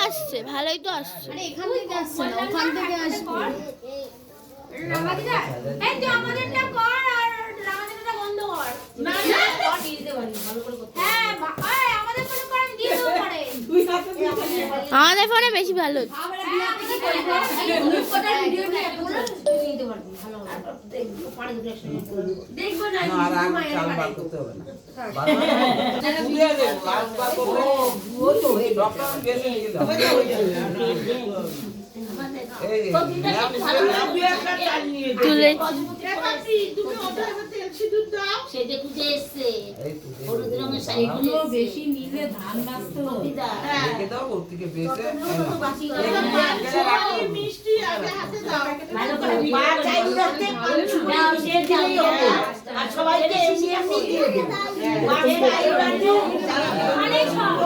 আসছে, ভালোই তো আসছে। আরে এখান থেকে আসছে না, ওখান থেকে আসবে। রামাদিদা এই তুই আমাদেরটা কর আর রামাদিদাটা বন্ধ কর। না না কর দিয়ে দিতে পারি ভালো করে করতে। হ্যাঁ এই আমাদের ফোনে করে দিয়ে দেবো পরে। তুই হাতে দিয়ে আমাদের ফোনে বেশি ভালো হচ্ছে। আমরা বিয়াতে কি করব এই গ্রুপটার ভিডিও নিয়ে বলে তুই দিতে পারবি ভালো দেখবো পারে দুটো একসাথে দেখবো না আর আগে চাল বার করতে হবে না পুড়িয়ে দে লাল বার করবে ওই তো ডক্টর গেছে নিয়ে দাও এই তুলে দুটো অর্ডার তেল সিঁদুর দাও সেজে কুজে এসছে হলুদ রঙের শাড়ি গুলো বেশি নিলে ধান বাঁচতো দিদা রেখে দাও ওর থেকে বেঁচে মিষ্টি আগে হাতে দাও ভালো করে পা চাই দিতে দাও সে দিলেই হবে আর সবাইকে এমনি এমনি দিয়ে দিও মাঝে নাই অনেক সব